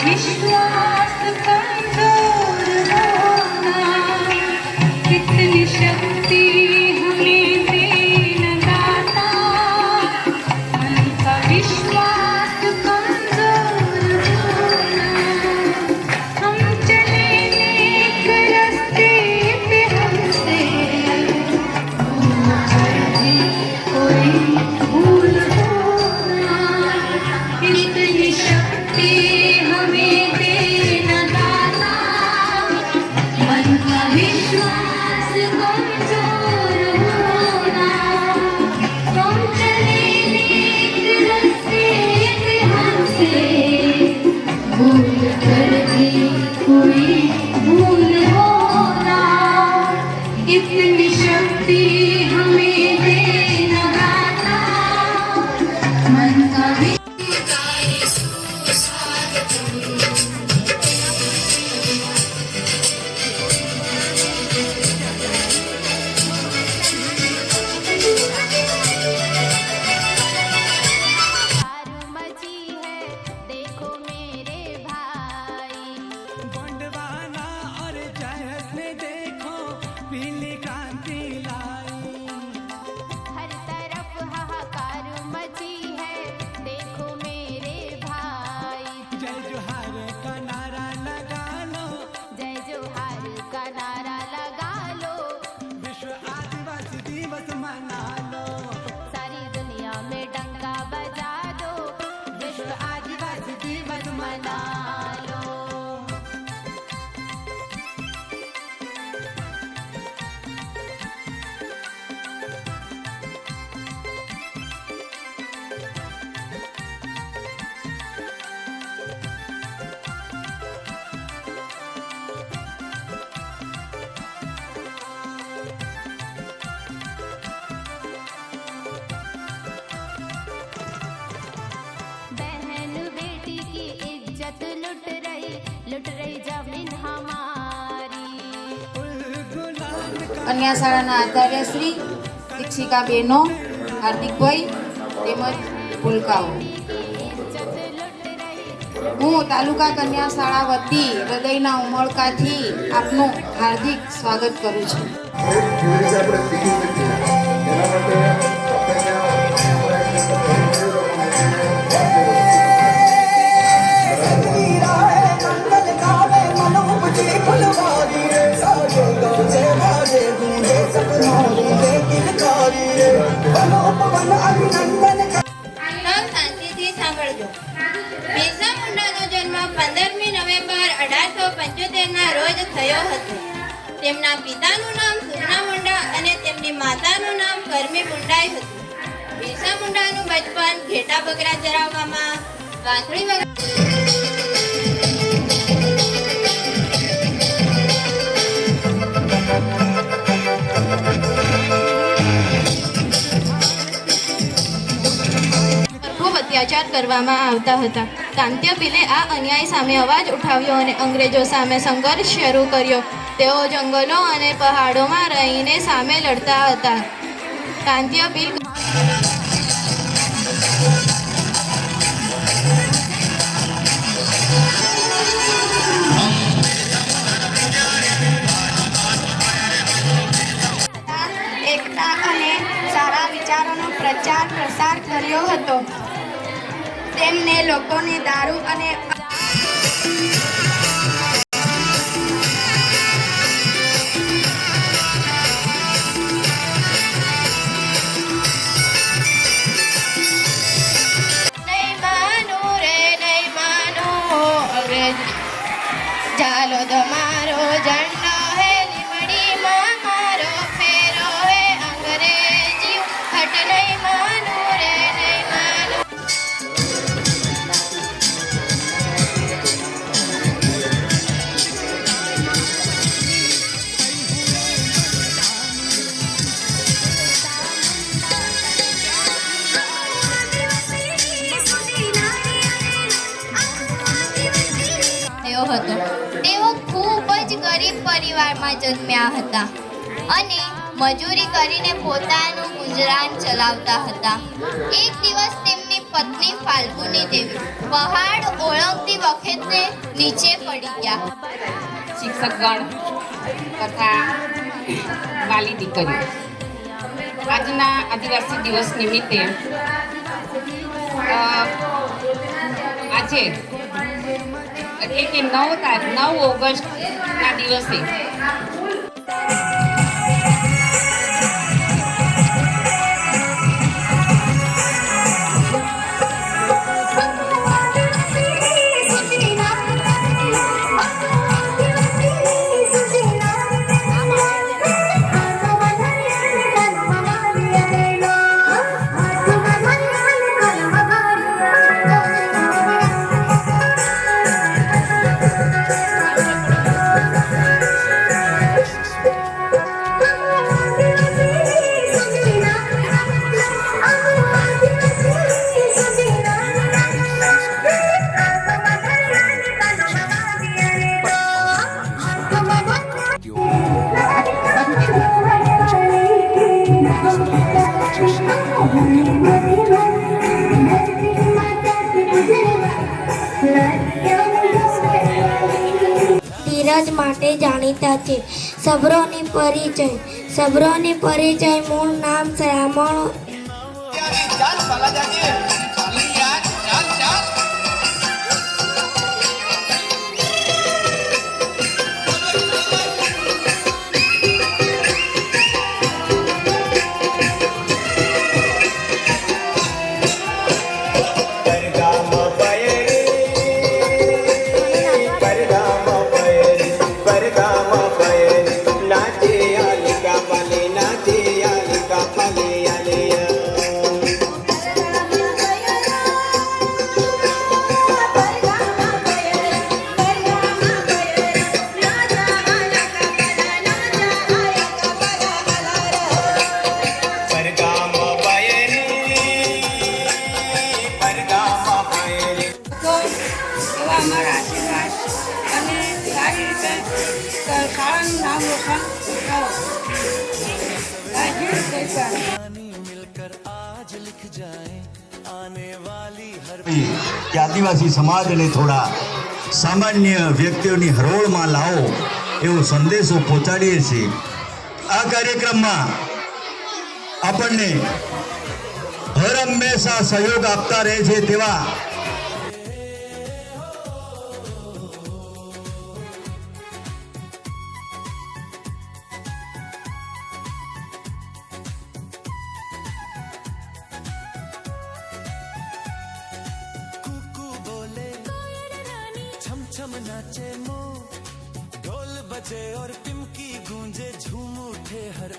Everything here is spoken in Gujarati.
विश्वास कमजोर होना, कितनी शक्ति हमें देना दाता, मन का विश्वास कमजोर होना। हम चले नेक रास्ते पे हमसे कोई भूल होना, इतनी शक्ति हमें देना दाता, मन का विश्वास कमजोर होना। हम चले नेक रास्ते पे हमसे भूल कर भी कोई भूल होना, इतनी शक्ति हमें देना दाता, मन का मची है देखो मेरे भाई, गोंडवाना और जयस में देखो पीली क्रांति लाई। हर तरफ हाहाकार मची है देखो मेरे भाई, जय जोहार का नारा लगा लो, जय जोहार का नारा लगा लो, विश्व आदिवासी दिवस मना लो। सारी दुनिया में डंका बजा दो, विश्व आदिवासी दिवस मना लो। बहन बेटी की इज्जत लुट रही जमीन हमारी। કન્યા શાળાના આચાર્યશ્રી, શિક્ષિકા બહેનો, હાર્દિકભાઈ તેમજ ભૂલકાઓ, હું તાલુકા કન્યા શાળા વતી હૃદયના ઉમળકાથી આપનું હાર્દિક સ્વાગત કરું છું. શાંતિથી સાંભળજો. બિરસા મુંડાનો જન્મ 15મી નવેમ્બર 1875ના રોજ થયો હતો. તેમના પિતાનું નામ સુરના મુંડા અને તેમની માતાનું નામ કરમી મુંડાઈ હતું. બિરસા મુંડાનું બચપન ઘેટા બકરા ચરાવવામાં, વાંસળી ખૂબ અત્યાચાર કરવામાં આવતા હતા. કાંત્યપીલે આ અન્યાય સામે અવાજ ઉઠાવ્યો અને અંગ્રેજો સામે સંઘર્ષ શરૂ કર્યો. તેઓ જંગલો અને પહાડોમાં રહીને સામે લડતા હતા. કાંત્યપીલ એકતા અને સારા વિચારોનો પ્રચાર પ્રસાર કર્યો હતો. તેમને લોકોને દારૂ અને ચાલો તમારો ઝંડો હે લીમડીમાં મારો ફેરો હે અંગ્રેજી હટ નહીં માનું રે નહીં માનું. તેઓ ખૂબ જ ગરીબ પરિવારમાં જન્મ્યા હતા અને મજૂરી કરીને પોતાનું ગુજરાન ચલાવતા હતા. એક દિવસ તેમને તેમની પત્ની ફાલ્ગુની દેવી પહાડ ઓળંગતી વખતે નીચે પડી ગયા. શિક્ષકગણ તથા વાલી દીકરીઓ, આજના આદિવાસી દિવસ નિમિત્તે આજે એટલે કે 9 ઓગસ્ટના દિવસે ધીરજ માટે જાણીતા છે. સબ્રોની પરિચય મૂળ નામ શ્રામણ. એવા અમારા આશીર્વાદ અને સારી રીતે શાળાનું નામ રોશન કરો. રાજીવ ગઈકાલ કે આદિવાસી સમાજને થોડા સામાન્ય વ્યક્તિઓની હરોળમાં લાવો એવો સંદેશો પહોંચાડીએ છીએ. આ કાર્યક્રમમાં આપણને હર હંમેશા સહયોગ આપતા રહે છે તેવા छम नाचे मो ढोल बजे और पिमकी गूंजे झूम उठे हर